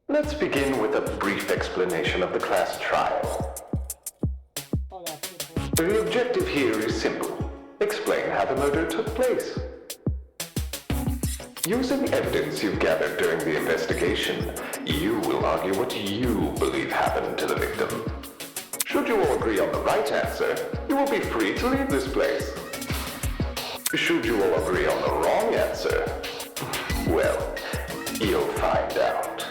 Let's begin with a brief explanation of the class trial. The objective here is simple. Explain how the murder took place. Using evidence you've gathered during the investigation, you will argue what you believe happened to the victim. Should you all agree on the right answer, you will be free to leave this place. Should you all agree on the wrong answer, well, you'll find out.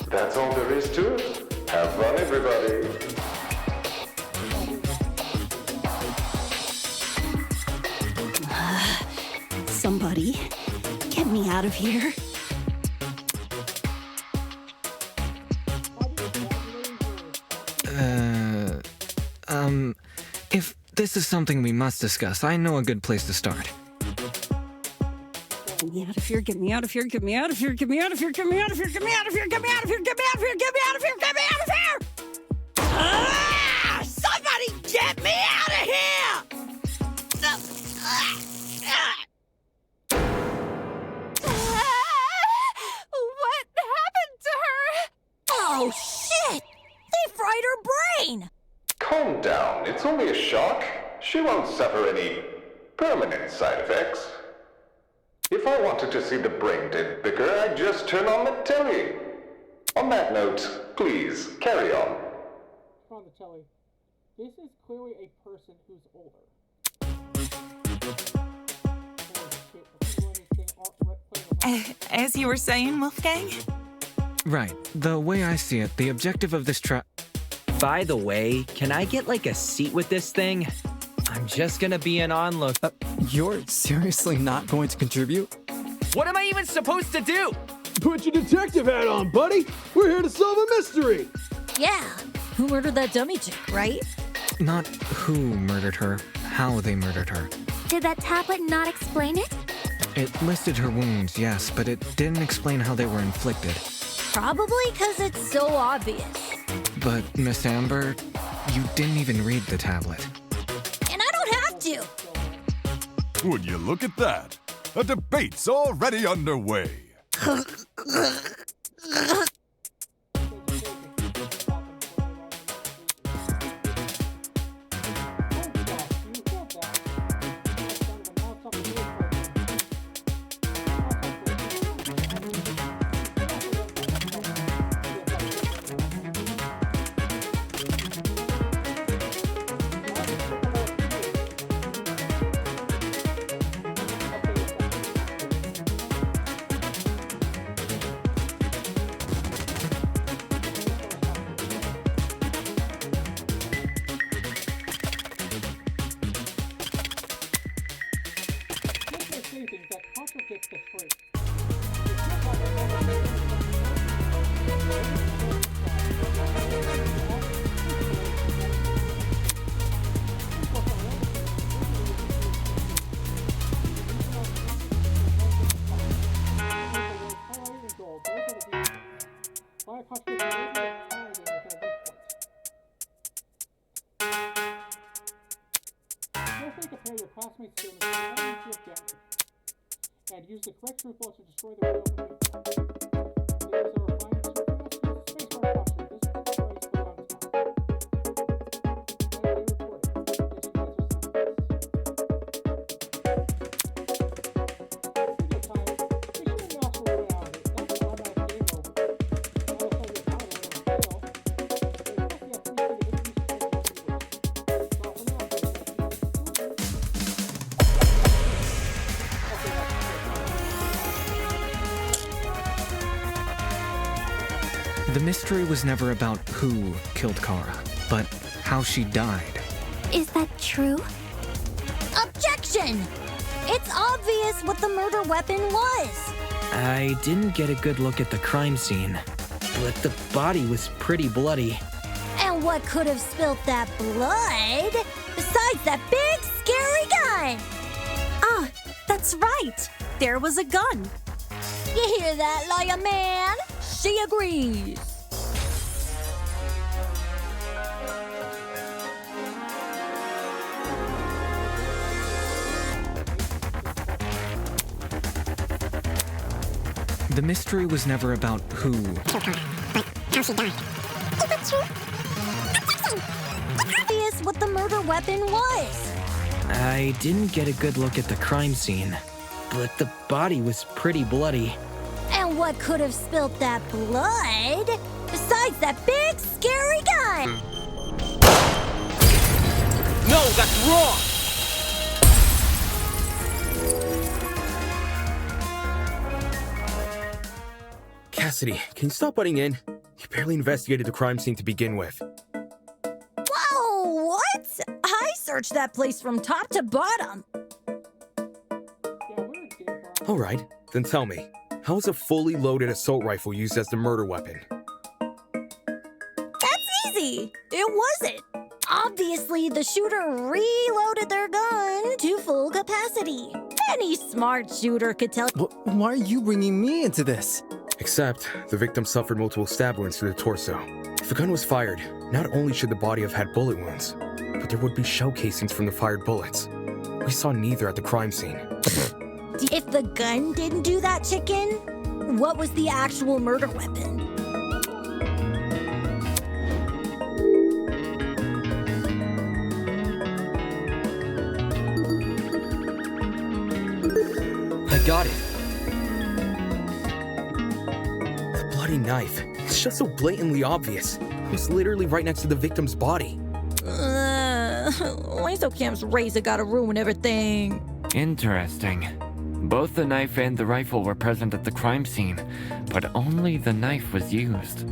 That's all there is to it. Have fun, everybody. Somebody, get me out of here. If this is something we must discuss, I know a good place to start. Get me out of here, get me out of here, get me out of here, get me out of here, get me out of here, get me out of here, get me out of here, get me out of here, get me out of here, get me out of here! Ah! Somebody get me out of here! What happened to her? Oh, shit! They fried her brain! Calm down. It's only a shock. She won't suffer any permanent side effects. If I wanted to see the brain dead bicker, I'd just turn on the telly. On that note, please, carry on. On the telly. This is clearly a person who's older. As you were saying, Wolfgang? Right. The way I see it, the objective of this By the way, can I get like a seat with this thing? I'm just gonna be an onlook. You're seriously not going to contribute? What am I even supposed to do? Put your detective hat on, buddy. We're here to solve a mystery. Yeah, who murdered that dummy chick, right? Not who murdered her, how they murdered her. Did that tablet not explain it? It listed her wounds, yes, but it didn't explain how they were inflicted. Probably because it's so obvious. But, Miss Amber, you didn't even read the tablet. And I don't have to. Would you look at that? A debate's already underway. Compare your classmates' skills to the evidence you have gathered, and use the correct proof to destroy the real debate. There is a refined spacebar posture. This is the place for on the spot. Recording. Video time. Be sure you also run out of it. That's an automatic game over. Also, your title and skill. The mystery was never about who killed Kara, but how she died. Is that true? Objection! It's obvious what the murder weapon was. I didn't get a good look at the crime scene, but the body was pretty bloody. And what could have spilt that blood besides that big, scary gun? Ah, that's right. There was a gun. You hear that, lawyer man? She agrees. The mystery was never about who. How she died. Is that true? Objection! It's obvious what the murder weapon was. I didn't get a good look at the crime scene, but the body was pretty bloody. And what could have spilt that blood besides that big, scary gun? No, that's wrong! Cassidy, can you stop butting in? You barely investigated the crime scene to begin with. Whoa, what? I searched that place from top to bottom. Alright, then tell me, how was a fully loaded assault rifle used as the murder weapon? That's easy. It wasn't. Obviously, the shooter reloaded their gun to full capacity. Any smart shooter could tell. Why are you bringing me into this? Except, the victim suffered multiple stab wounds to the torso. If a gun was fired, not only should the body have had bullet wounds, but there would be shell casings from the fired bullets. We saw neither at the crime scene. If the gun didn't do that, chicken, what was the actual murder weapon? I got it. The bloody knife. It's just so blatantly obvious. It was literally right next to the victim's body. Lysocam's razor gotta ruin everything. Interesting. Both the knife and the rifle were present at the crime scene, but only the knife was used.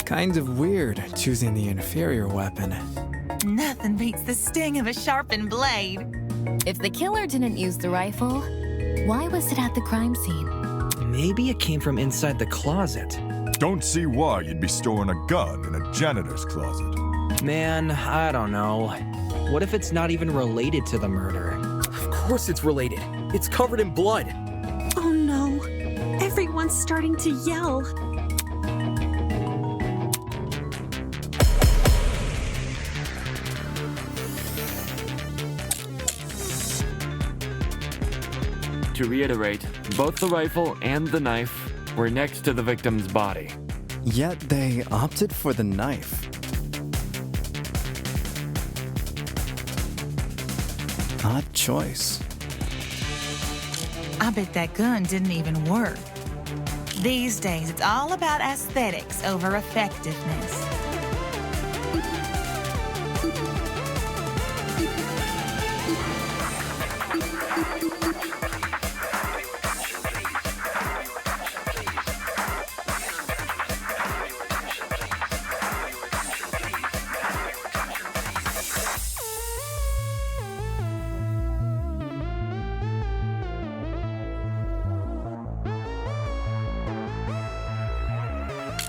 Kind of weird choosing the inferior weapon. Nothing beats the sting of a sharpened blade. If the killer didn't use the rifle, why was it at the crime scene? Maybe it came from inside the closet. Don't see why you'd be storing a gun in a janitor's closet. Man, I don't know. What if it's not even related to the murder? Of course it's related. It's covered in blood. Oh no. Everyone's starting to yell. To reiterate, both the rifle and the knife were next to the victim's body. Yet they opted for the knife. Odd choice. I bet that gun didn't even work. These days, it's all about aesthetics over effectiveness.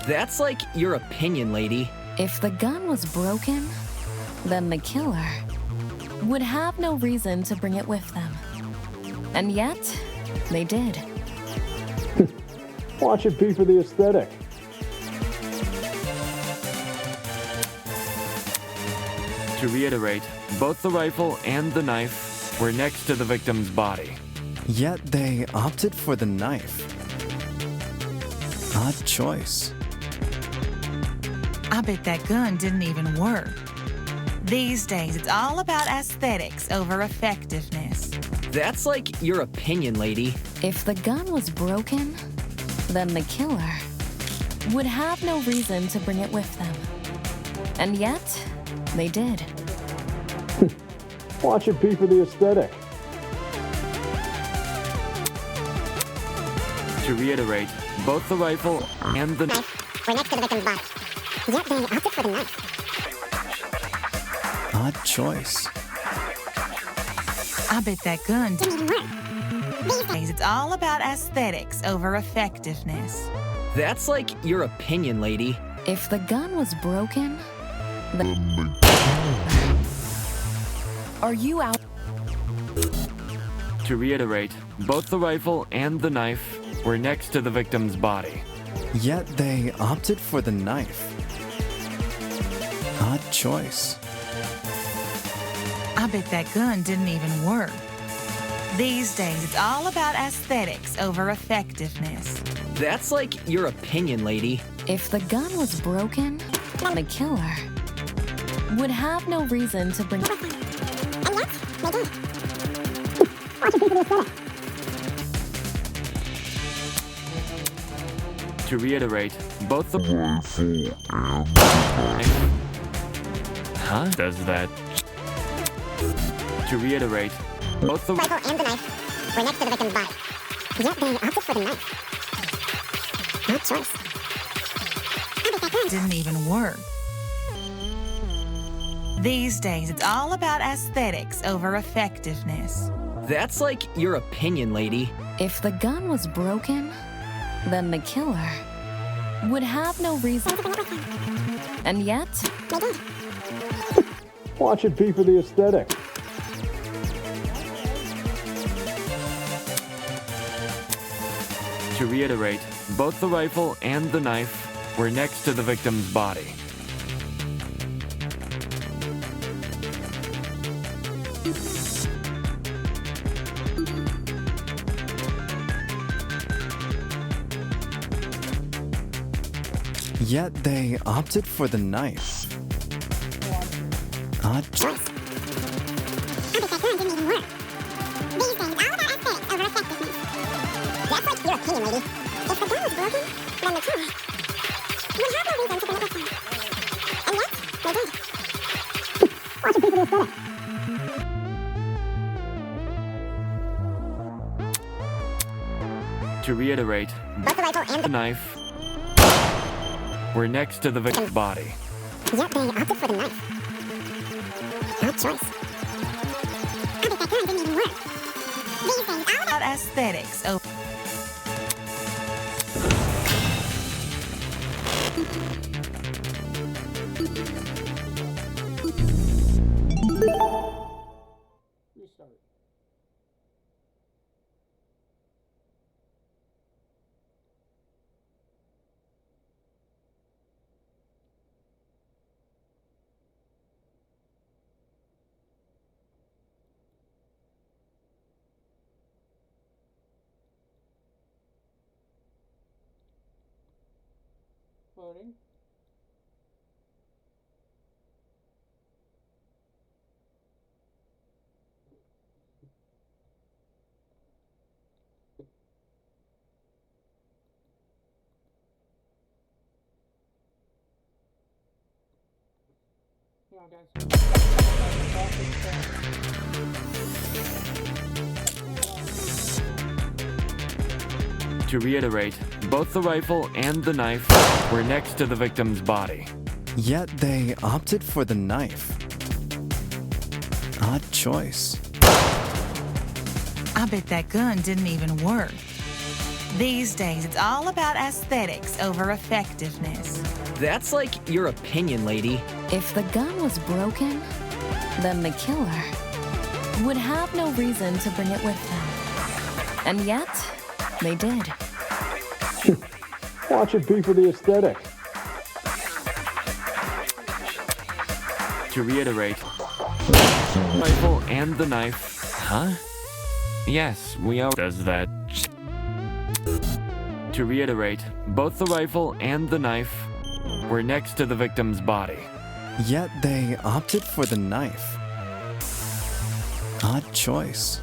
That's like your opinion, lady. If the gun was broken, then the killer would have no reason to bring it with them. And yet, they did. Watch it be for the aesthetic. To reiterate, both the rifle and the knife were next to the victim's body. Yet they opted for the knife. Odd choice. I bet that gun didn't even work. These days, it's all about aesthetics over effectiveness. That's like your opinion, lady. If the gun was broken, then the killer would have no reason to bring it with them. And yet, they did. Watch it be for the aesthetic. To reiterate, both the rifle and the knife were next to the victim's body. Yet they opted for the knife. Odd choice. I bet that gun Didn't even work. These days, It's all about aesthetics over effectiveness. That's like your opinion, lady. If the gun was broken, then... Are you out? To reiterate, both the rifle and the knife were next to the victim's body. Yet they opted for the knife. Odd choice. I bet that gun didn't even work. These days, it's all about aesthetics over effectiveness. That's like your opinion, lady. If the gun was broken, the killer would have no reason to bring... and yet they did. Watch it be for the aesthetic. To reiterate, both the rifle and Huh? Does that... To reiterate, both the Rifle and the knife were next to the victim's body. Yet they opted for the knife. Odd choice. I bet that gun Didn't even work. These days, it's all about aesthetics over effectiveness. That's like your opinion, lady. If the gun was broken, then the killer would have no reason... And yet... they did. Watch it be for the aesthetic. To reiterate, both the rifle and the knife were next to the victim's body. Yet they opted for the knife. Odd choice. I bet that gun didn't even work. These days, all about aesthetics over effectiveness. That's like your opinion, lady. If the gun was broken, then the killer would have no reason to bring it with them. And yet, they did. Watch it be for the aesthetic. To reiterate, Both the rifle and the knife were next to the victim's body. Yet they opted for the knife. Odd choice. I bet that gun didn't even work. These days, all about... Aesthetics over... Restart. Loading. Hang on, guys. To reiterate, both the rifle and the knife were next to the victim's body. Yet they opted for the knife. Odd choice. I bet that gun didn't even work. These days, it's all about aesthetics over effectiveness. That's like your opinion, lady. If the gun was broken, then the killer would have no reason to bring it with them. And yet, they did. Watch it be for the aesthetic. To reiterate, rifle and the knife. Huh? Yes, we are. Does that. To reiterate, both the rifle and the knife were next to the victim's body. Yet they opted for the knife. Odd choice.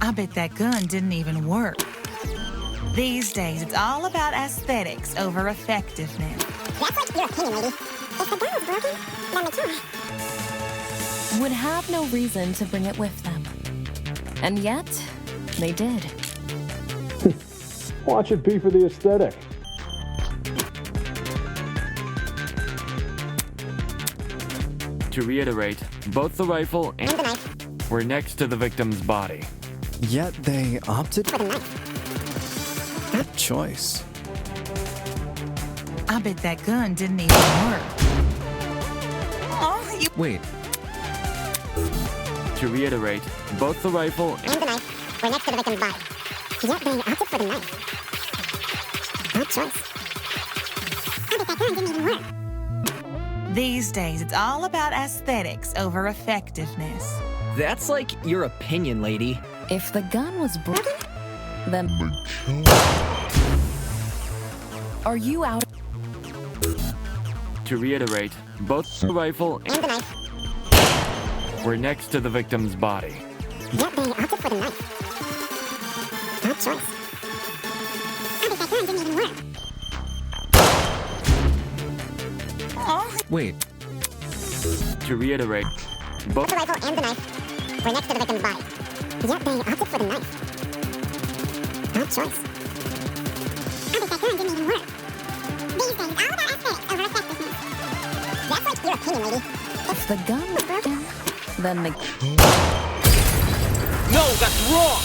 I bet that gun didn't even work. These days, it's all about aesthetics over effectiveness. That's like your opinion, lady. If the gun was broken, then the killer Would have no reason to bring it with them. And yet, they did. Watch it be for the aesthetic. To reiterate, both the rifle and the knife were next to the victim's body. Yet they opted for the knife. Good choice. I bet that gun didn't even work. Oh, you... Wait, To reiterate, both the rifle And the knife were next to the victim's body. Yet they opted for the knife. Good choice. I bet that gun didn't even work. These days, it's all about aesthetics over effectiveness. That's like your opinion, lady. If the gun was broken, then. Are you out? To reiterate, both the rifle And the knife were next to the victim's body. Yet they opted for the knife. Good choice. I bet that gun didn't even work. Oh, wait. To reiterate, both The rifle and the knife were next to the victim's body. Yet they opted for the knife. Good choice. I bet that gun didn't even work. These days, all about aesthetics over effectiveness. That's like your opinion, lady. If the gun was broken, then the. No, that's wrong!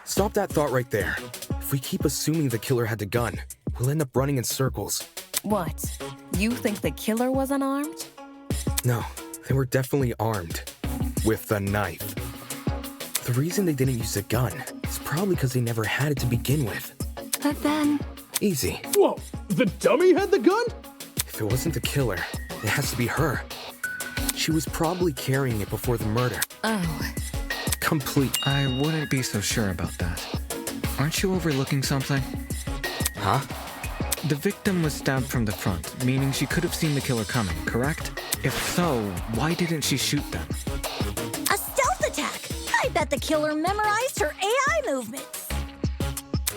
Stop that thought right there. If we keep assuming the killer had the gun, we'll end up running in circles. What? You think the killer was unarmed? No, they were definitely armed. With a knife. The reason they didn't use a gun is probably because they never had it to begin with. But then. Easy. Whoa, the dummy had the gun? If it wasn't the killer, it has to be her. She was probably carrying it before the murder. Oh. Complete. I wouldn't be so sure about that. Aren't you overlooking something? Huh? The victim was stabbed from the front, meaning she could have seen the killer coming, correct? If so, why didn't she shoot them? A stealth attack! I bet the killer memorized her AI movements.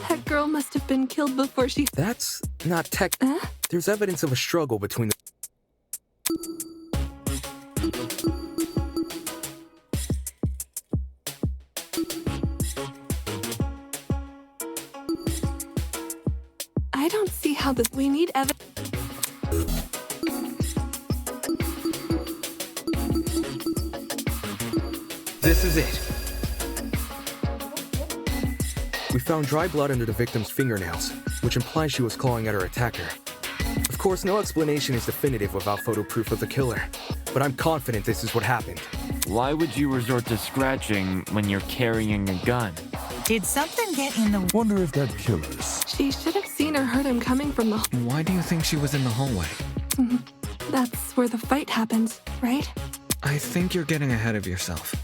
That girl must have been killed before she. That's not tech. There's evidence of a struggle between the. I don't see how this. We need evidence. This is it. We found dry blood under the victim's fingernails, which implies she was clawing at her attacker. Of course, no explanation is definitive without photo proof of the killer, but I'm confident this is what happened. Why would you resort to scratching when you're carrying a gun? did something get in the... Wonder if that killer's... She should have seen or heard him coming from the... Why do you think she was in the hallway? That's where the fight happened, right? I think you're getting ahead of yourself.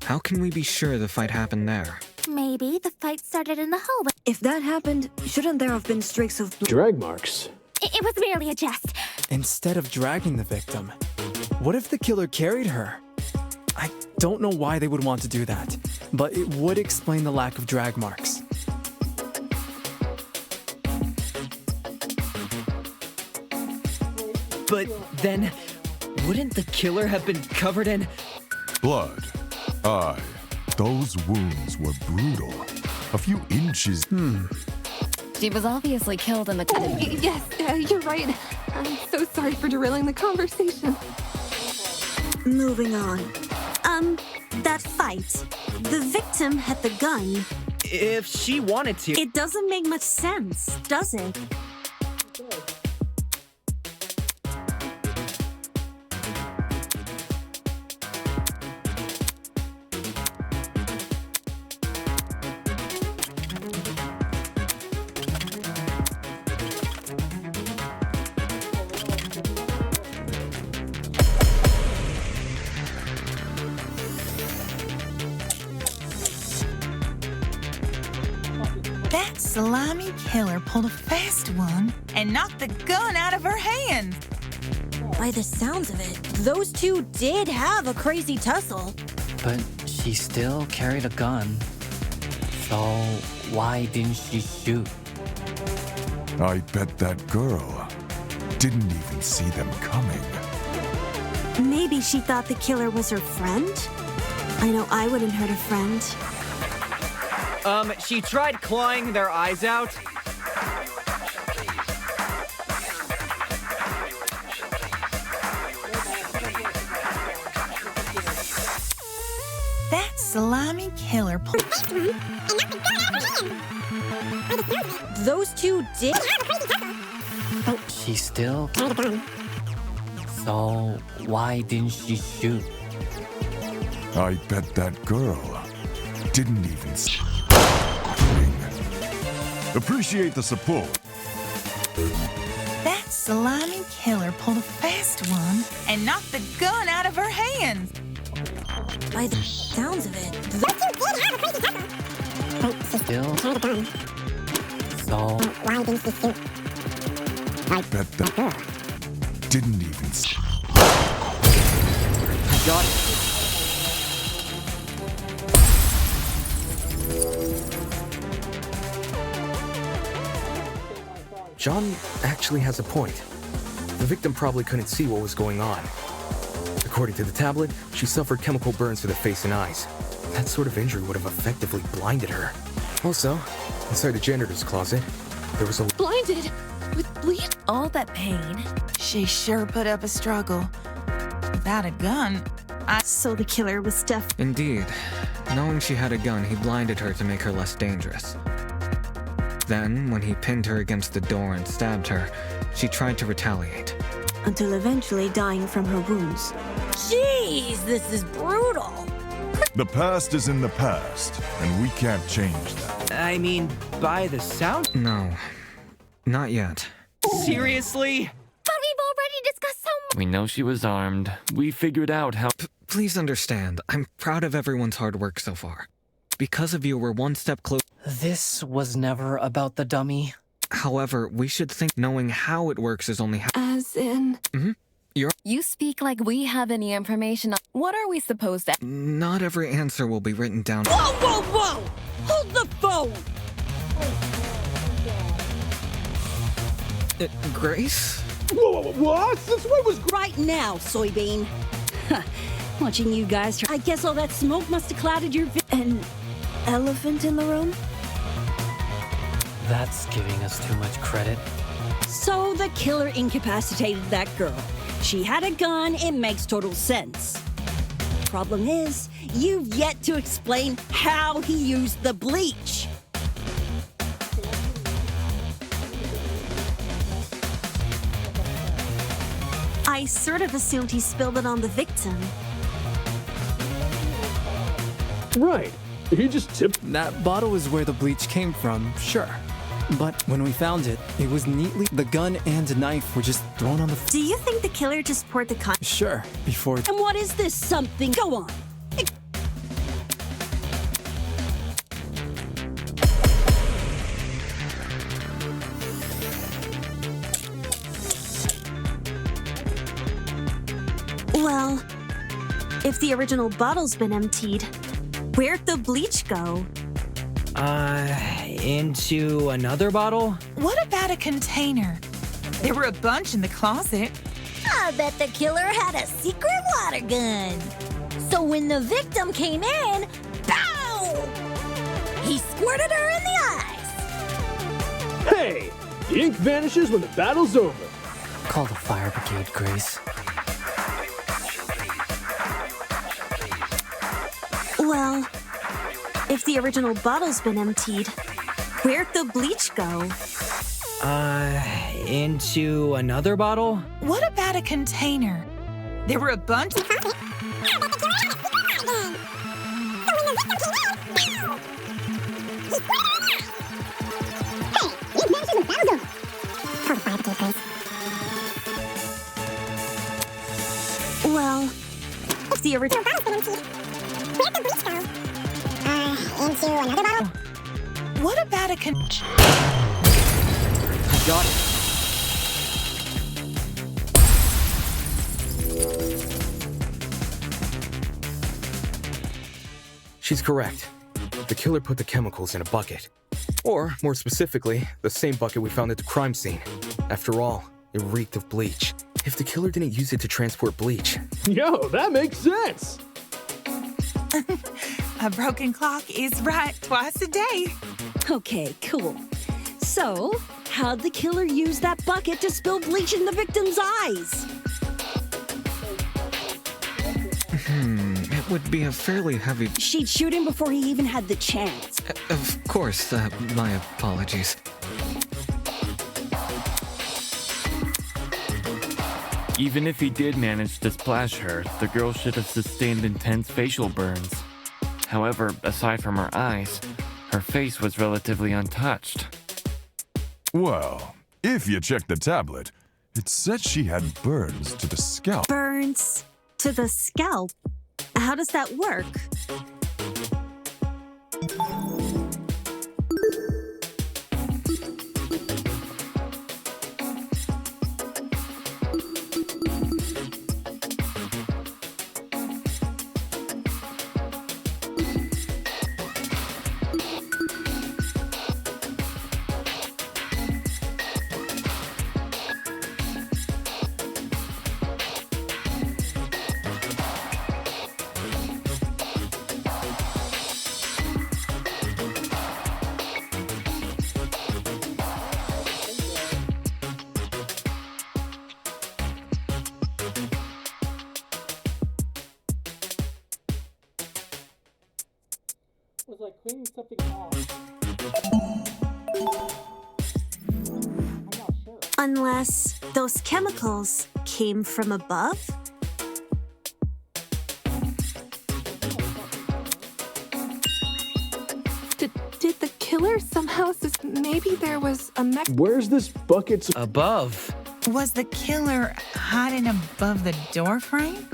How can we be sure the fight happened there? Maybe the fight started in the hallway. If that happened, shouldn't there have been streaks of blood? Drag marks. It was merely a jest. Instead of dragging the victim, what if the killer carried her? I don't know why they would want to do that, but it would explain the lack of drag marks. But then, wouldn't the killer have been covered in... blood? Aye. Those wounds were brutal. A few inches... She was obviously killed in the... Yes, you're right. I'm so sorry for derailing the conversation. Moving on. That fight. The victim had the gun. If she wanted to... It doesn't make much sense, does it? That slimy killer pulled a fast one and knocked the gun out of her hand. By the sounds of it, those two did have a crazy tussle. But she still carried a gun. So why didn't she shoot? I bet that girl didn't even see them coming. Maybe she thought the killer was her friend? I know I wouldn't hurt a friend. She tried clawing their eyes out. slimy killer pulled. Those two did. She still. So why didn't she shoot? I bet that girl didn't even appreciate the support. That slimy killer pulled a fast one and knocked the gun out of her hands. By the sounds of it, Still. So Why didn't she shoot? I bet that girl didn't even I got it. John actually has a point. The victim probably couldn't see what was going on. According to the tablet, she suffered chemical burns to the face and eyes. That sort of injury would have effectively blinded her. Also, inside the janitor's closet, there was a Blinded with bleed. All that pain. She sure put up a struggle. Without a gun, so the killer was stuffed. Indeed. Knowing she had a gun, he blinded her to make her less dangerous. Then, when he pinned her against the door and stabbed her, she tried to retaliate. Until eventually dying from her wounds. Jeez, this is brutal. The past is in the past, and we can't change that. I mean, by the sound. No, not yet. Seriously? But we've already discussed so much. We know she was armed. We figured out how. Please understand, I'm proud of everyone's hard work so far. Because of you, we're one step closer. This was never about the dummy. However, we should think knowing how it works is only As in. You speak like we have any information. What are we supposed to? Not every answer will be written down. Whoa, whoa, whoa! Hold the phone! Grace? Whoa, what? Since when was Right now, soybean. Watching you guys, I guess all that smoke must have clouded your An elephant in the room? That's giving us too much credit. So the killer incapacitated that girl. She had a gun, it makes total sense. Problem is, you've yet to explain how he used the bleach. I sort of assumed he spilled it on the victim. Right. He just tipped. That bottle is where the bleach came from, sure. But when we found it, it was neatly. The gun and knife were just thrown on the. Do you think the killer just poured the con? Sure, before. And what is this something? Go on. Well, if the original bottle's been emptied, where'd the bleach go? Into another bottle? what about a container? There were a bunch in the closet. I bet the killer had a secret water gun. So when the victim came in, pow! He squirted her in the eyes. Hey! The ink vanishes when the battle's over. Call the fire brigade, Grace. Well, if the original bottle's been emptied, where'd the bleach go? Into another bottle? What about a container? There were a bunch. Well, if the original Where'd the bleach go? Into another bottle? What about a I got it. She's correct. The killer put the chemicals in a bucket. Or, more specifically, the same bucket we found at the crime scene. After all, it reeked of bleach. If the killer didn't use it to transport bleach. Yo, that makes sense. A broken clock is right twice a day. Okay, cool. So, how'd the killer use that bucket to spill bleach in the victim's eyes? It would be a fairly heavy... She'd shoot him before he even had the chance. Of course, my apologies. Even if he did manage to splash her, the girl should have sustained intense facial burns. However, aside from her eyes, her face was relatively untouched. Well, if you check the tablet, it said she had burns to the scalp. Burns to the scalp? How does that work? Was like cleaning something off. I'm not sure. Unless those chemicals came from above? Did the killer somehow maybe there was a Where's this bucket? Above. Was the killer hiding above the door frame?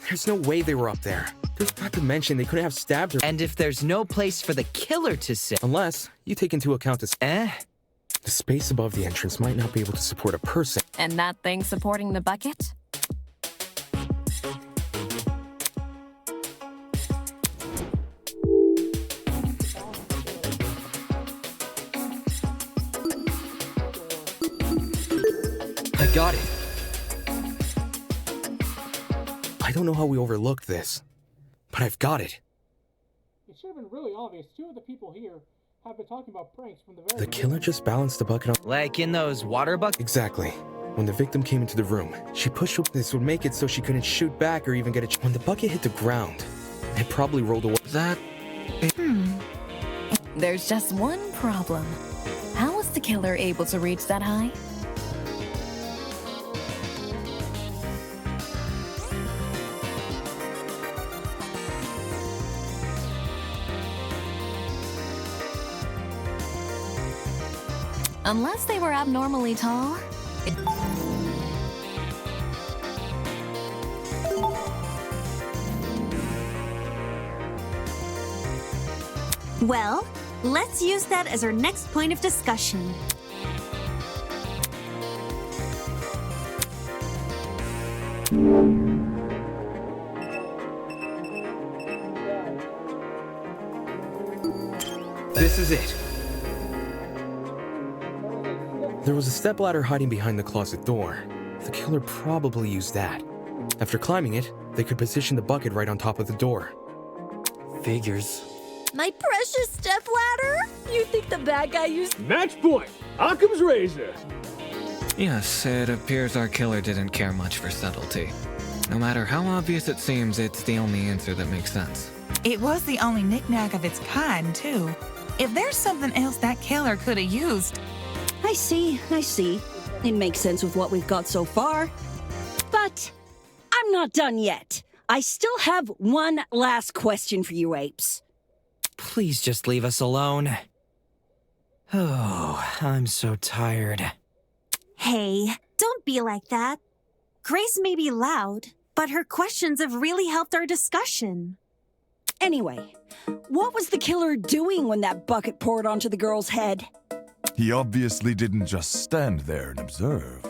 There's no way they were up there. Not to mention, they couldn't have stabbed her. And if there's no place for the killer to sit... Unless you take into account this... The space above the entrance might not be able to support a person. And that thing supporting the bucket? I got it. I don't know how we overlooked this, but I've got it. It should have been really obvious. Two of the people here have been talking about pranks from the very The killer just balanced the bucket on... Like in those water buckets? Exactly. When the victim came into the room, she pushed up. This would make it so she couldn't shoot back or even get a... When the bucket hit the ground, it probably rolled away. That... There's just one problem. How was the killer able to reach that high? Unless they were abnormally tall. Well, let's use that as our next point of discussion. This is it. There was a stepladder hiding behind the closet door. The killer probably used that. After climbing it, they could position the bucket right on top of the door. Figures. My precious stepladder? You think the bad guy used... Match point! Occam's razor! Yes, it appears our killer didn't care much for subtlety. No matter how obvious it seems, it's the only answer that makes sense. It was the only knickknack of its kind, too. If there's something else that killer could have used... I see. It makes sense with what we've got so far. But I'm not done yet. I still have one last question for you apes. Please just leave us alone. Oh, I'm so tired. Hey, don't be like that. Grace may be loud, but her questions have really helped our discussion. Anyway, what was the killer doing when that bucket poured onto the girl's head? He obviously didn't just stand there and observe.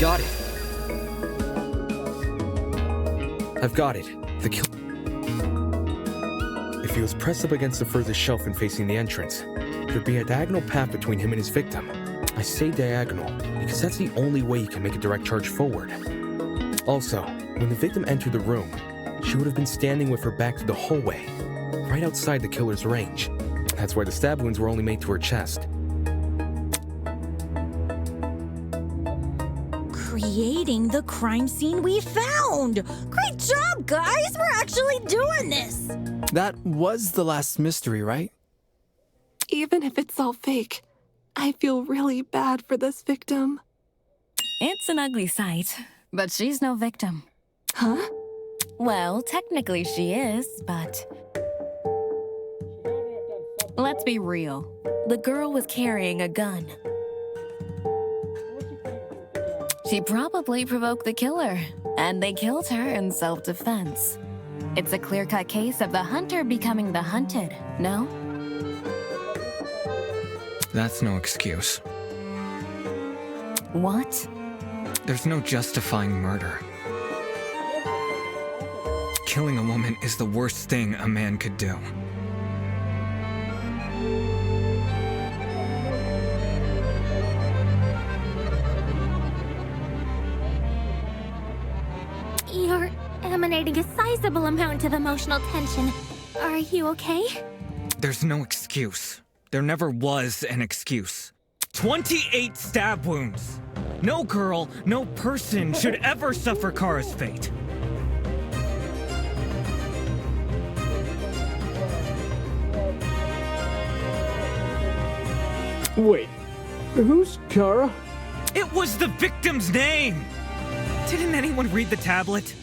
got it. I've got it. The kill. If he was pressed up against the furthest shelf and facing the entrance, there'd be a diagonal path between him and his victim. I say diagonal because that's the only way he can make a direct charge forward. Also, when the victim entered the room, she would have been standing with her back to the hallway, right outside the killer's range. That's why the stab wounds were only made to her chest. Creating the crime scene we found! Great job, guys! We're actually doing this! That was the last mystery, right? Even if it's all fake, I feel really bad for this victim. It's an ugly sight, but she's no victim. Huh? Well, technically she is, but... Let's be real. The girl was carrying a gun. She probably provoked the killer, and they killed her in self-defense. It's a clear-cut case of the hunter becoming the hunted, no? That's no excuse. What? There's no justifying murder. Killing a woman is the worst thing a man could do. You're emanating a sizable amount of emotional tension. Are you okay? There's no excuse. There never was an excuse. 28 stab wounds! No girl, no person should ever suffer Kara's fate. Wait, who's Kara? It was the victim's name! Didn't anyone read the tablet?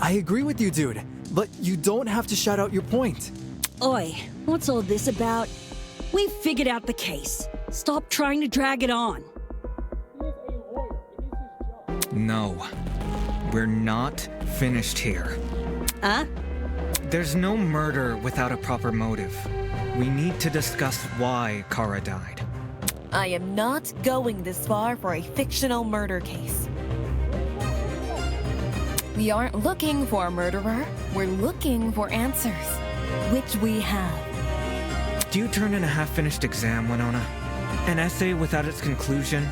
I agree with you, dude, but you don't have to shout out your point. Oi, what's all this about? We've figured out the case. Stop trying to drag it on. No. We're not finished here. Huh? There's no murder without a proper motive. We need to discuss why Kara died. I am not going this far for a fictional murder case. We aren't looking for a murderer. We're looking for answers, which we have. Do you turn in a half-finished exam, Winona? An essay without its conclusion?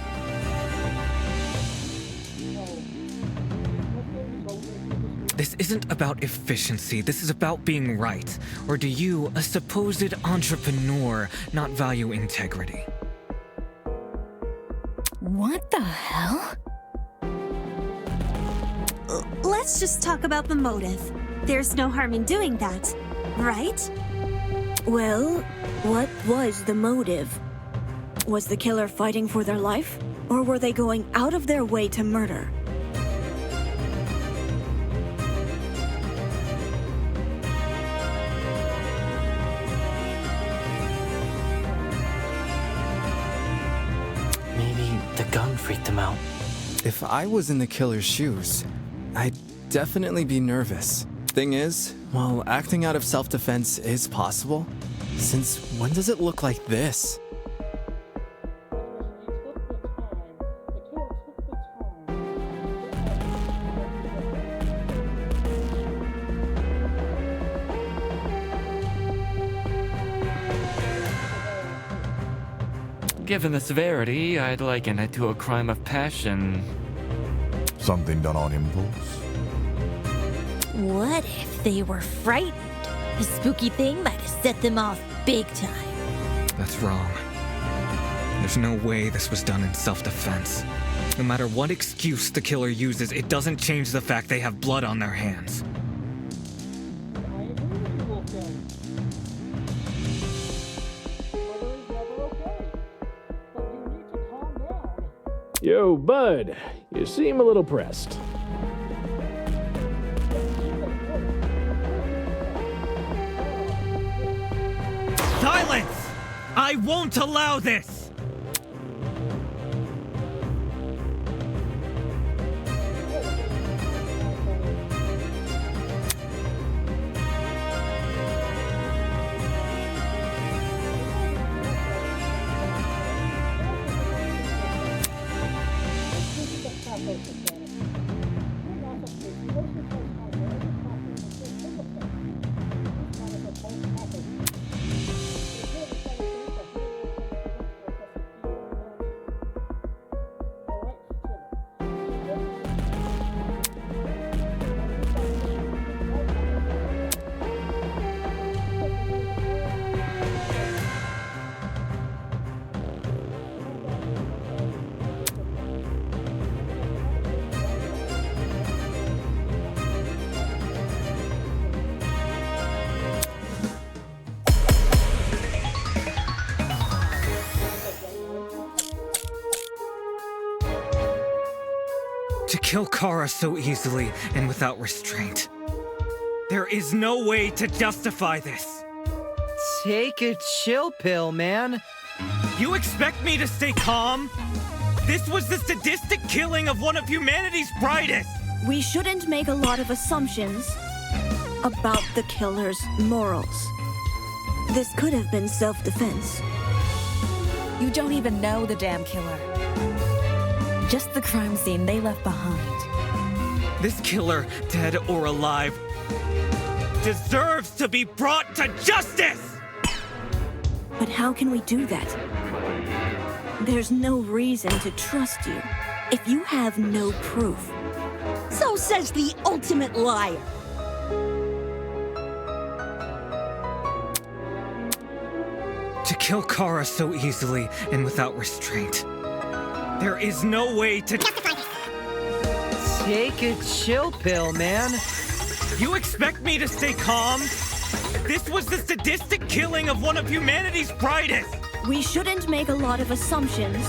This isn't about efficiency, this is about being right. Or do you, a supposed entrepreneur, not value integrity? What the hell? Let's just talk about the motive. There's no harm in doing that, right? Well, what was the motive? Was the killer fighting for their life? Or were they going out of their way to murder? Maybe the gun freaked him out. If I was in the killer's shoes, I'd definitely be nervous. Thing is, while acting out of self-defense is possible, since when does it look like this? Given the severity, I'd liken it to a crime of passion. Something done on impulse? What if they were frightened? A spooky thing might have set them off big time. That's wrong. There's no way this was done in self-defense. No matter what excuse the killer uses, it doesn't change the fact they have blood on their hands. Yo, bud, you seem a little pressed. Silence! I won't allow this! kill Kara so easily and without restraint. There is no way to justify this. Take a chill pill, man. You expect me to stay calm? This was the sadistic killing of one of humanity's brightest. We shouldn't make a lot of assumptions about the killer's morals. This could have been self-defense. You don't even know the damn killer. Just the crime scene they left behind. This killer, dead or alive, deserves to be brought to justice! But how can we do that? There's no reason to trust you if you have no proof. So says the ultimate liar. To kill Kara so easily and without restraint. There is no way to justify this. Take a chill pill, man. You expect me to stay calm? This was the sadistic killing of one of humanity's brightest. We shouldn't make a lot of assumptions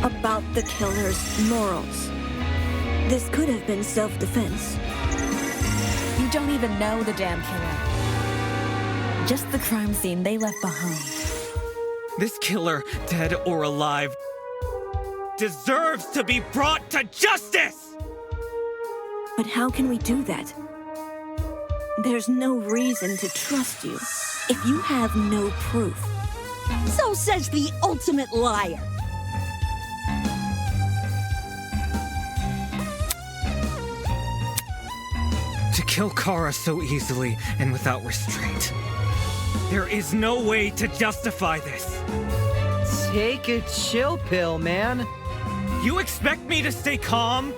about the killer's morals. This could have been self-defense. You don't even know the damn killer. Just the crime scene they left behind. This killer, dead or alive, deserves to be brought to justice! But how can we do that? There's no reason to trust you if you have no proof. So says the ultimate liar. To kill Kara so easily and without restraint. There is no way to justify this. Take a chill pill, man. You expect me to stay calm?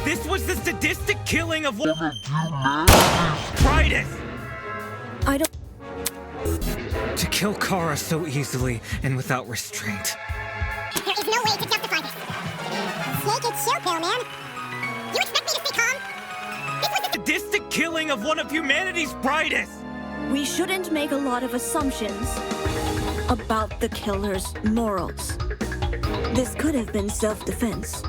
This was the sadistic killing of one of brightest. I don't. To kill Kara so easily and without restraint. There is no way to justify this. Take it chill pill, man. You expect me to stay calm? This was the sadistic killing of one of humanity's brightest. We shouldn't make a lot of assumptions about the killer's morals. This could have been self-defense.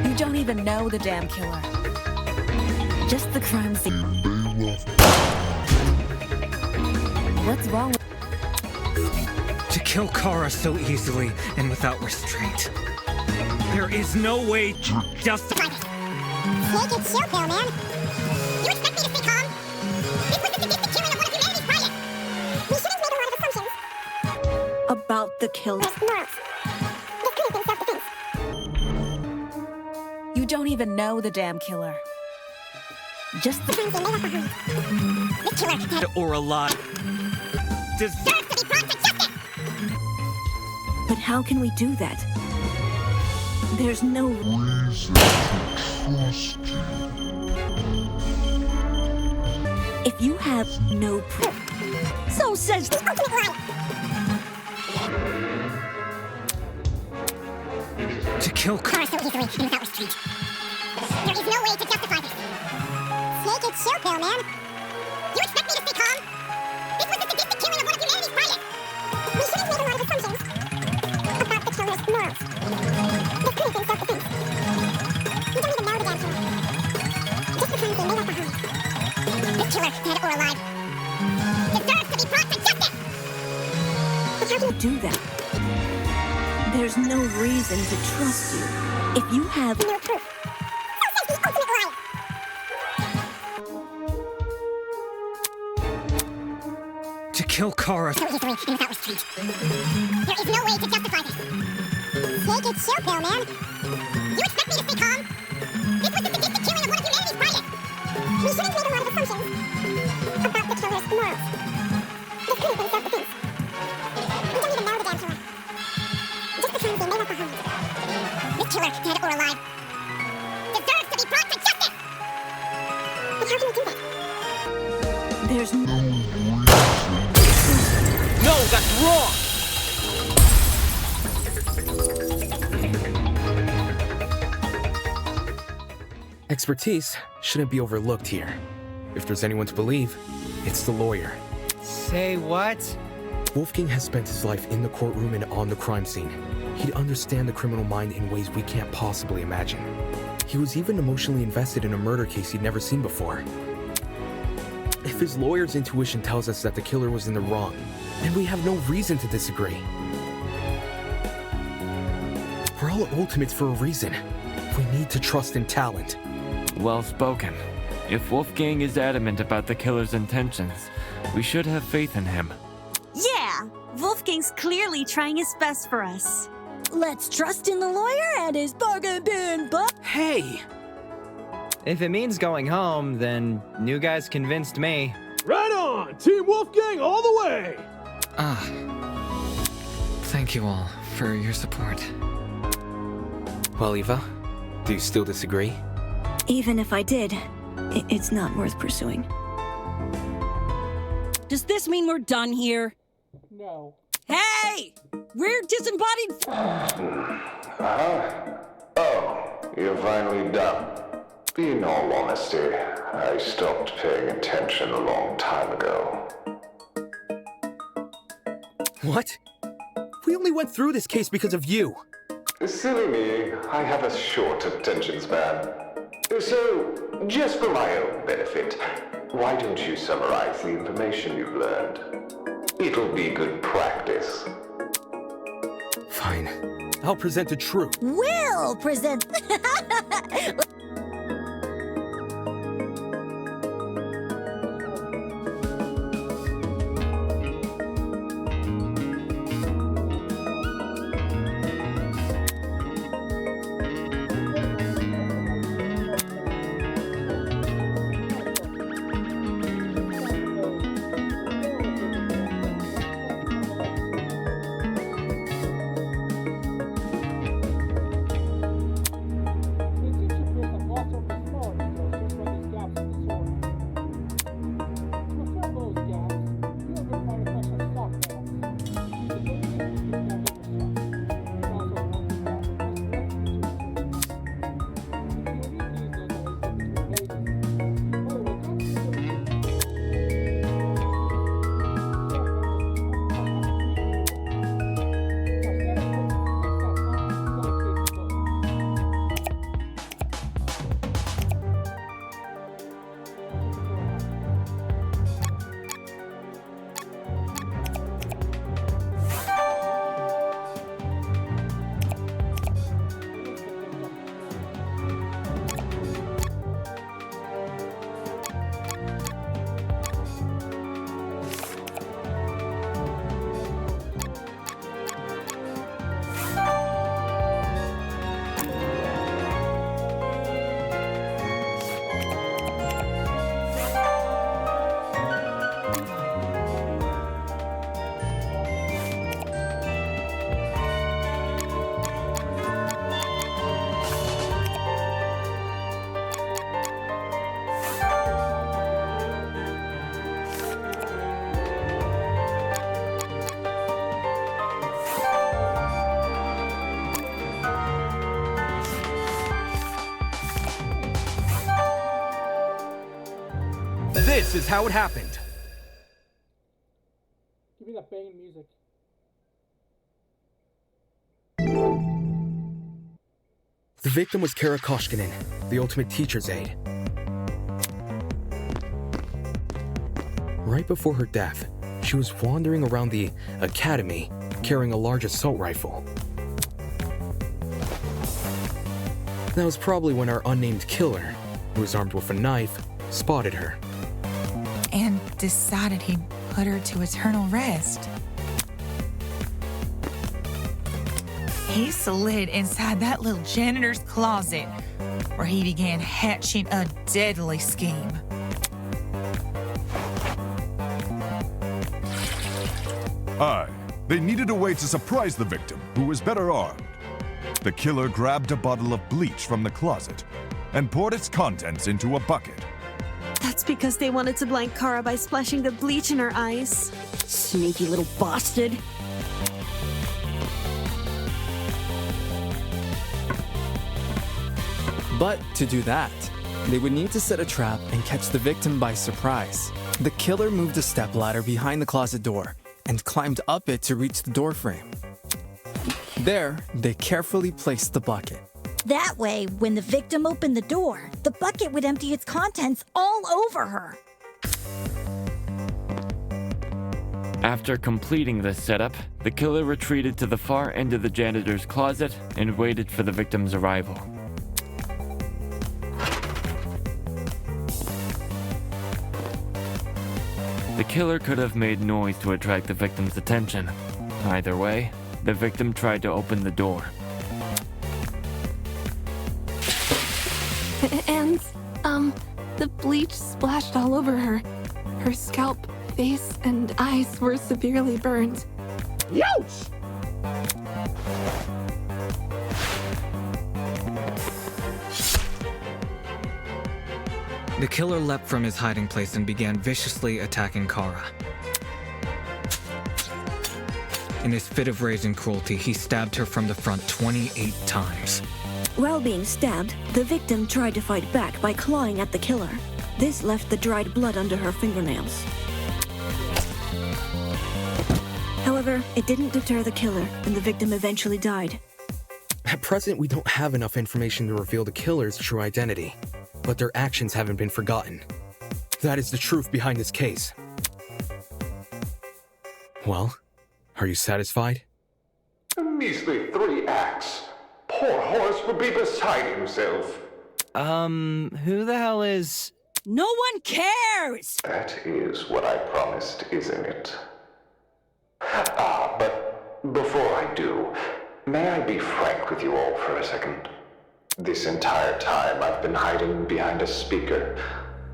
You don't even know the damn killer. Just the crime scene. What's wrong with... To kill Kara so easily and without restraint. There is no way to justify this. Take it chill pill, man. You expect me to stay calm? This was the sadistic killing of one of humanity's brightest. We shouldn't make a lot of assumptions about the killer's morals. This could have been self-defense. You don't even know the damn killer. Just the crime scene they left behind. This killer, dead or alive, deserves to be brought to justice. But how can we do that? There's no reason to trust you. if you have no proof. So says the ultimate liar. To kill Kara so easily and without restraint. There is no way to justify this. Take it chill pill, man. You expect me to stay calm? This was the sadistic killing of one of humanity's brightest. We shouldn't make a lot of assumptions about the killer's morals. This could have been self-defense. You don't even know the damn killer. Just the crime scene they left behind. This killer, dead or alive, deserves to be brought to justice. But how do you do that? There's no reason to trust you if you have no proof. So says the ultimate liar. To kill Kara so easily and without restraint. There is no way to justify this. Take it chill pill, man. You expect me to stay calm? This was the sadistic killing of one of humanity's brightest. We shouldn't make a lot of assumptions about the killer's morals. This could have been self-defense. We don't even know the damn killer. Just the crime scene they left behind. This killer, dead or alive, deserves to be brought to justice. But how can we do that? There's no... No, that's wrong! Expertise shouldn't be overlooked here. If there's anyone to believe, it's the lawyer. Say what? Wolfgang has spent his life in the courtroom and on the crime scene. He'd understand the criminal mind in ways we can't possibly imagine. He was even emotionally invested in a murder case he'd never seen before. If his lawyer's intuition tells us that the killer was in the wrong, then we have no reason to disagree. We're all ultimates for a reason. We need to trust in talent. Well spoken. If Wolfgang is adamant about the killer's intentions, we should have faith in him. Yeah! Wolfgang's clearly trying his best for us. Let's trust in the lawyer and his bargain bin butt. Hey! If it means going home, then new guy's convinced me. Right on! Team Wolfgang all the way! Thank you all for your support. Well, Eva, do you still disagree? Even if I did, it's not worth pursuing. Does this mean we're done here? No. Hey! We're disembodied. Oh, you're finally done. In all honesty, I stopped paying attention a long time ago. What? We only went through this case because of you. Silly me, I have a short attention span. So, just for my own benefit, why don't you summarize the information you've learned? It'll be good practice. Fine. I'll present the truth. We'll present. This is how it happened. Give me that banging music. The victim was Kara Koshkinen, the ultimate teacher's aide. Right before her death, she was wandering around the academy carrying a large assault rifle. That was probably when our unnamed killer, who was armed with a knife, spotted her. And decided he'd put her to eternal rest. He slid inside that little janitor's closet, where he began hatching a deadly scheme. Aye, they needed a way to surprise the victim, who was better armed. The killer grabbed a bottle of bleach from the closet and poured its contents into a bucket. That's because they wanted to blind Kara by splashing the bleach in her eyes. Sneaky little bastard. But to do that, They would need to set a trap and catch the victim by surprise. The killer moved a stepladder behind the closet door and climbed up it to reach the door frame. There, they carefully placed the bucket. That way, when the victim opened the door, the bucket would empty its contents all over her. After completing this setup, the killer retreated to the far end of the janitor's closet and waited for the victim's arrival. The killer could have made noise to attract the victim's attention. Either way, the victim tried to open the door. And, the bleach splashed all over her. Her scalp, face, and eyes were severely burned. Youch! The killer leapt from his hiding place and began viciously attacking Kara. In his fit of rage and cruelty, he stabbed her from the front 28 times. While being stabbed, the victim tried to fight back by clawing at the killer. This left the dried blood under her fingernails. However, it didn't deter the killer, and the victim eventually died. At present, we don't have enough information to reveal the killer's true identity, but their actions haven't been forgotten. That is the truth behind this case. Well, are you satisfied? A measly 3 acts. Poor Horace would be beside himself. Who the hell is... No one cares! That is what I promised, isn't it? But before I do, may I be frank with you all for a second? This entire time I've been hiding behind a speaker,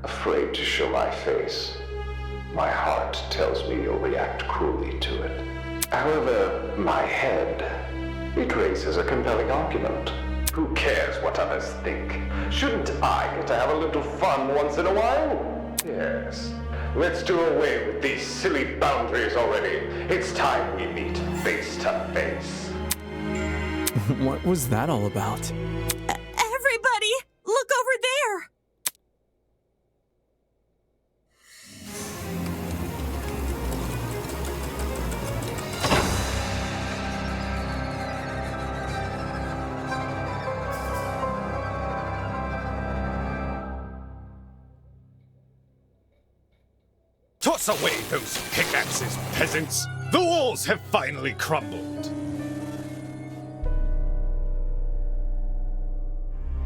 afraid to show my face. My heart tells me you'll react cruelly to it. However, my head, it raises a compelling argument. Who cares what others think? Shouldn't I get to have a little fun once in a while? Yes. Let's do away with these silly boundaries already. It's time we meet face to face. What was that all about? Everybody, look over there! Toss away those pickaxes, peasants! The walls have finally crumbled!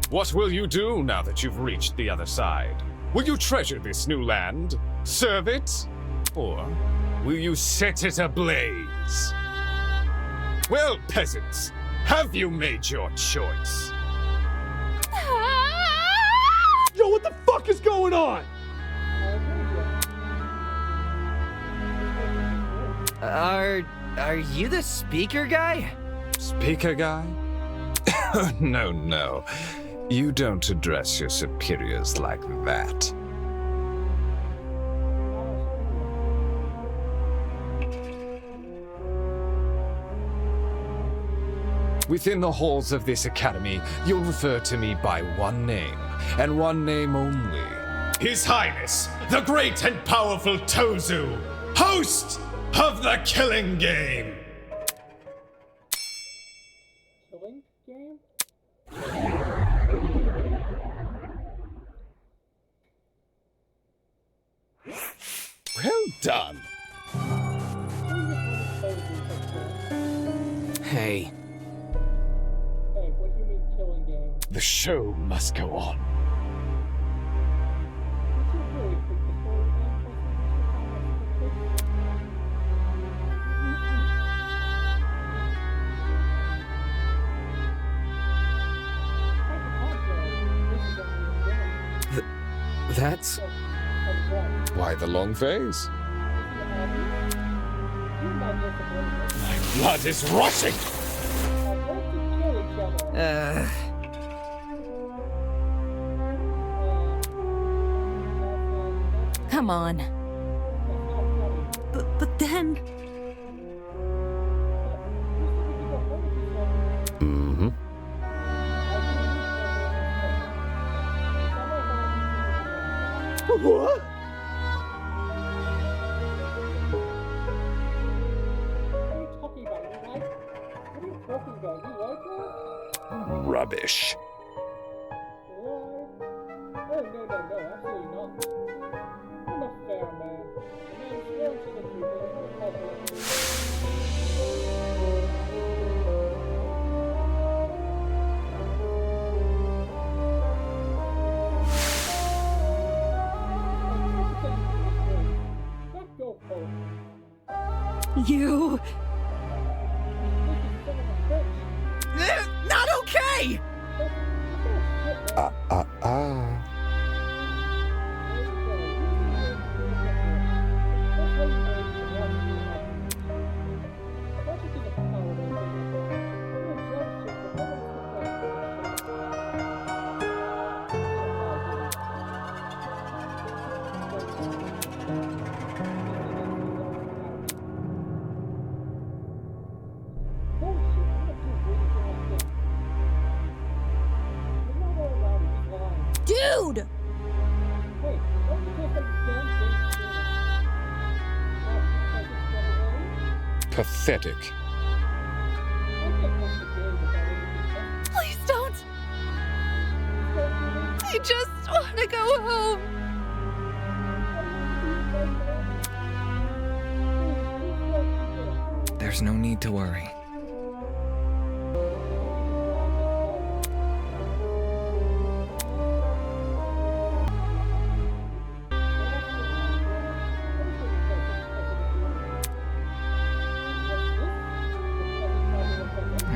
What will you do now that you've reached the other side? Will you treasure this new land? Serve it? Or will you set it ablaze? Well, peasants, have you made your choice? Yo, what the fuck is going on? Are you the speaker guy? Speaker guy? No. You don't address your superiors like that. Within the halls of this academy, you'll refer to me by one name, and one name only. His Highness, the great and powerful Tozu, host of the Killing Game! Killing game? Well done! Hey. Hey, what do you mean killing game? The show must go on. That's... Why the long face? My blood is rushing! Come on. But then... Mm-hmm. What? Rubbish. You... Not okay! Dude! Pathetic. Please don't. I just want to go home. There's no need to worry.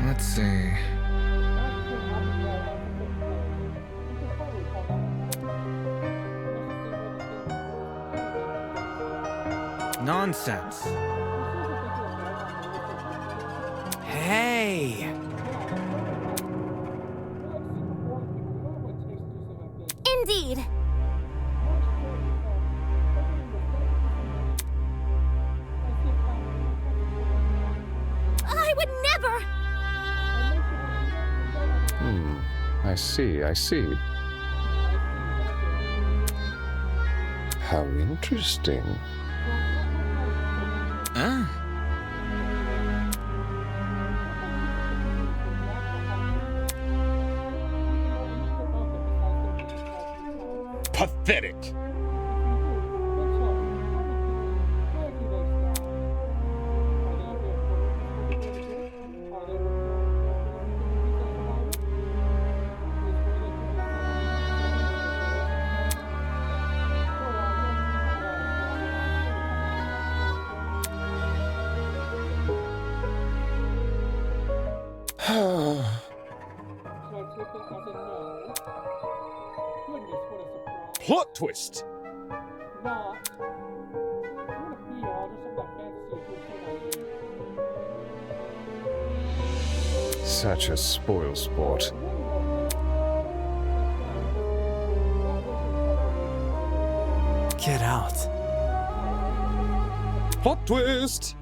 Let's see. Nonsense. Hey! Indeed. I would never. I see. How interesting. Ah. Pathetic. Plot twist. Such a spoilsport. Get out. Plot twist.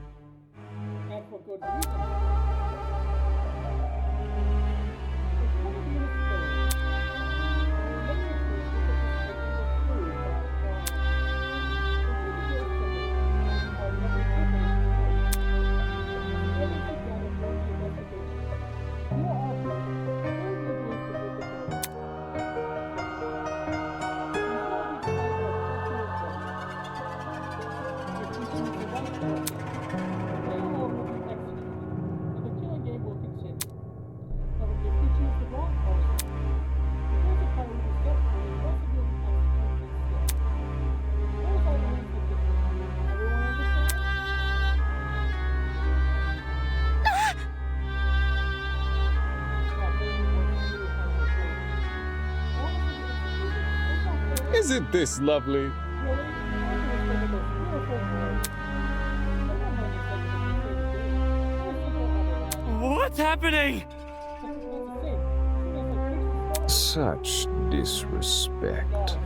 Isn't this lovely? What's happening? Such disrespect.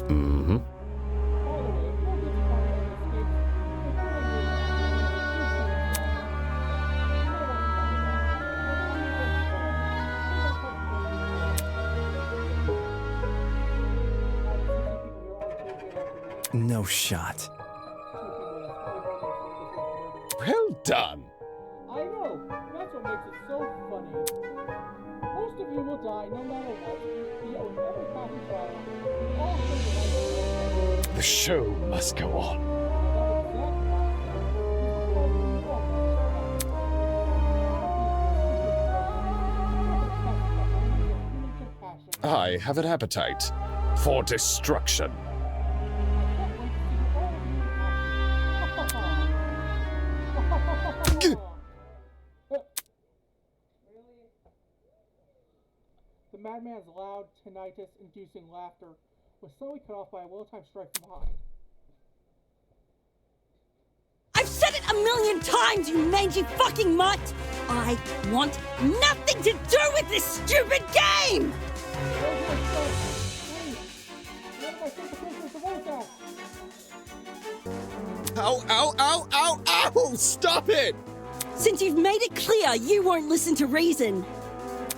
Mm-hmm. No shot. Well done. I know. That's what makes it so funny. Most of you will die no matter what. The every passing trial. All things The show must go on. I have an appetite for destruction. The madman's loud, tinnitus-inducing laughter was slowly cut off by a well-timed strike from behind. I've said it a million times, you mangy fucking mutt! I want nothing to do with this stupid game! Ow, ow, ow, ow, ow! Stop it! Since you've made it clear you won't listen to reason,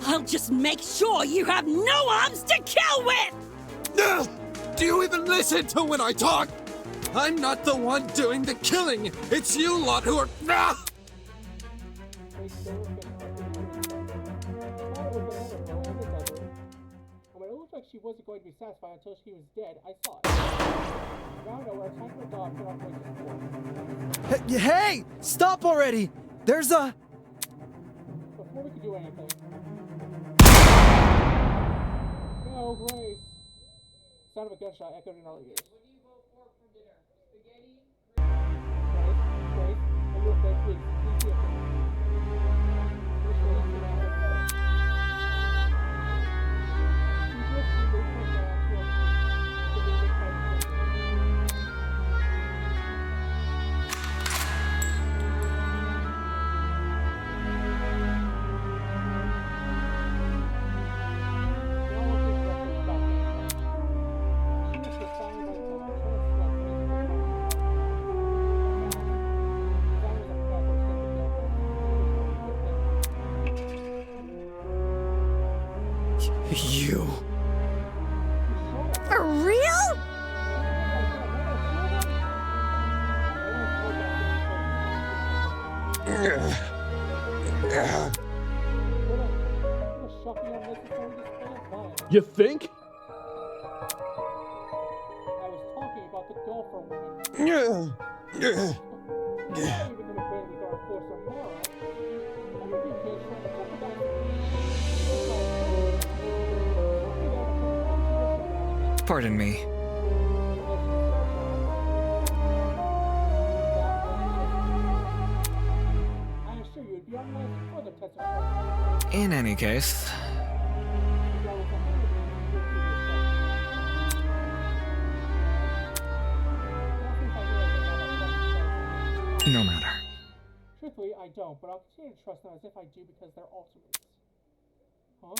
I'll just make sure you have no arms to kill with! Do you even listen to when I talk? I'm not the one doing the killing. It's you lot who are... Well, it looked like she wasn't going to be satisfied until she was dead. I saw it. Around nowhere, a tiny little dog put on Grace's floor. Hey! Stop already! There's a... Before we could do anything... No, Grace! The sound of a gunshot echoed in our ears. Grace, are you okay? Please be okay. You... For real? You think? I was talking about the golfer woman. Pardon me. In any case... No matter. Truthfully, I don't, but I'll continue to trust them as if I do because they're ultimates. Huh?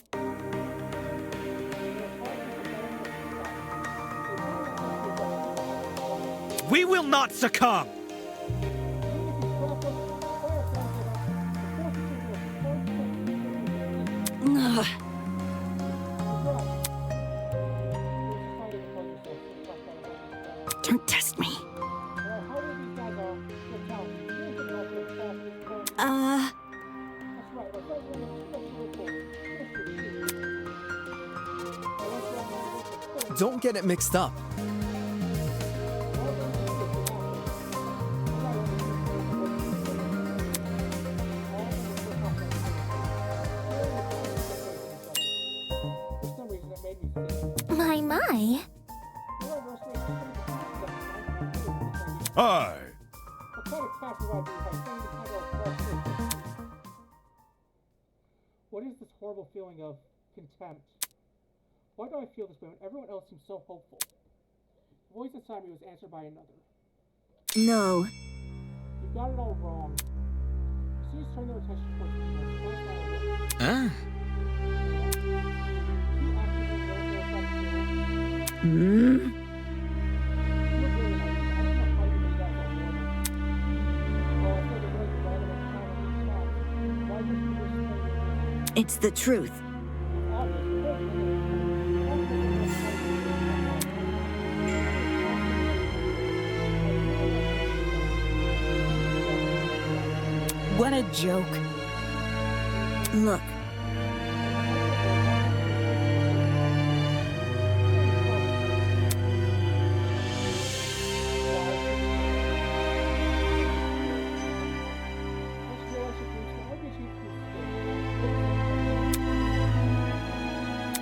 We will not succumb! Ugh. Don't test me. Don't get it mixed up. My. Aye. What is this horrible feeling of contempt? Why do I feel this way when everyone else seems so hopeful? The voice inside me was answered by another. No. You got it all wrong. Students turned their attention towards the Huh? It's the truth. What a joke. Look.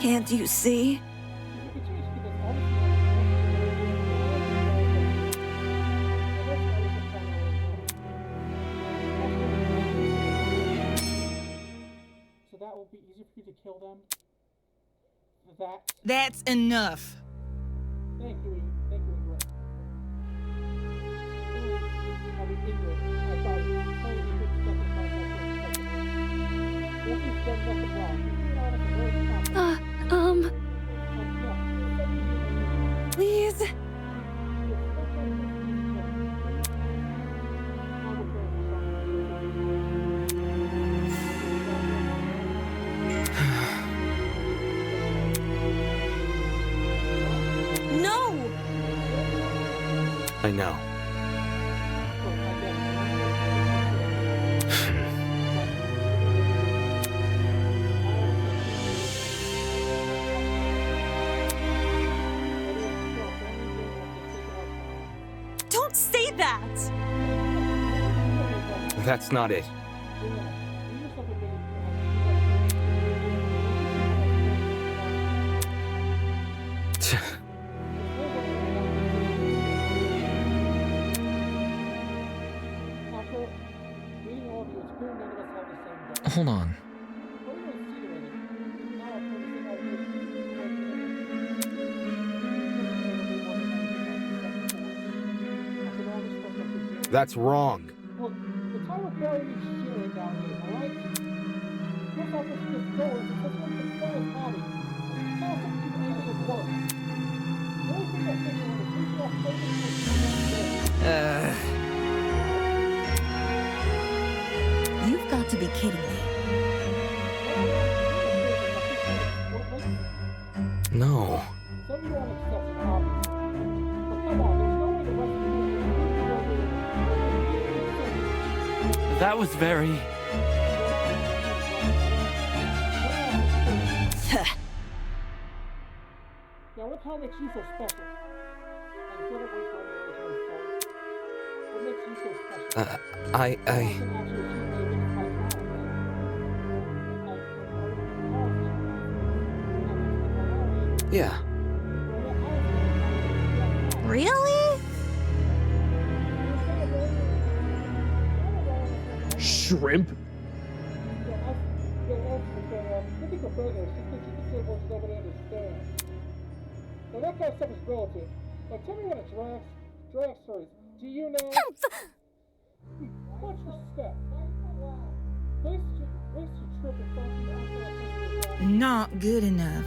Can't you see? So that will be easier for you to kill them. That's enough. Thank you, Ingrid. I mean, Ingrid. I thought you told me you could sacrifice that. What you've done nothing wrong. Please. No! I know. Don't say that! That's not it. Hold on. That's wrong. Look, the time of burying is shit down here, alright? First off, let's just go and let's look at the player's hobby. Tell us if you can make it work. The only thing I'm thinking is we should have You've got to be kidding me. No. Some of you aren't accepting hobbies. But come on, there's no way the rest of you That was very... Now, what kind makes you so special? And instead of waiting for anyone to insult, what makes you so special? Yeah. Really? Shrimp? Now that kind of stuff is relative. Now tell me what a Drax is. Do you know? Watch your step. Place your trip and crossing the outside. Not good enough.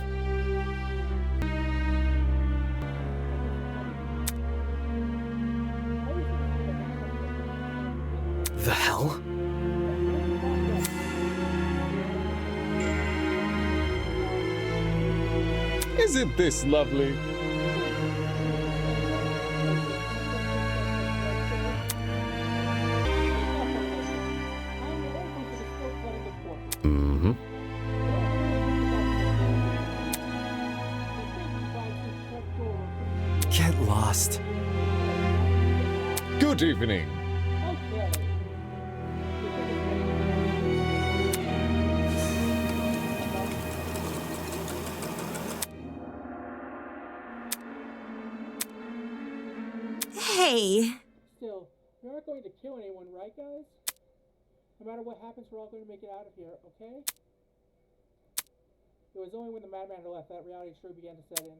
The hell? Isn't this lovely? Mm-hmm. Get lost. Good evening. Hey. Still, we aren't going to kill anyone, right, guys? No matter what happens, we're all going to make it out of here, okay? It was only when the madman left that reality truly began to set in.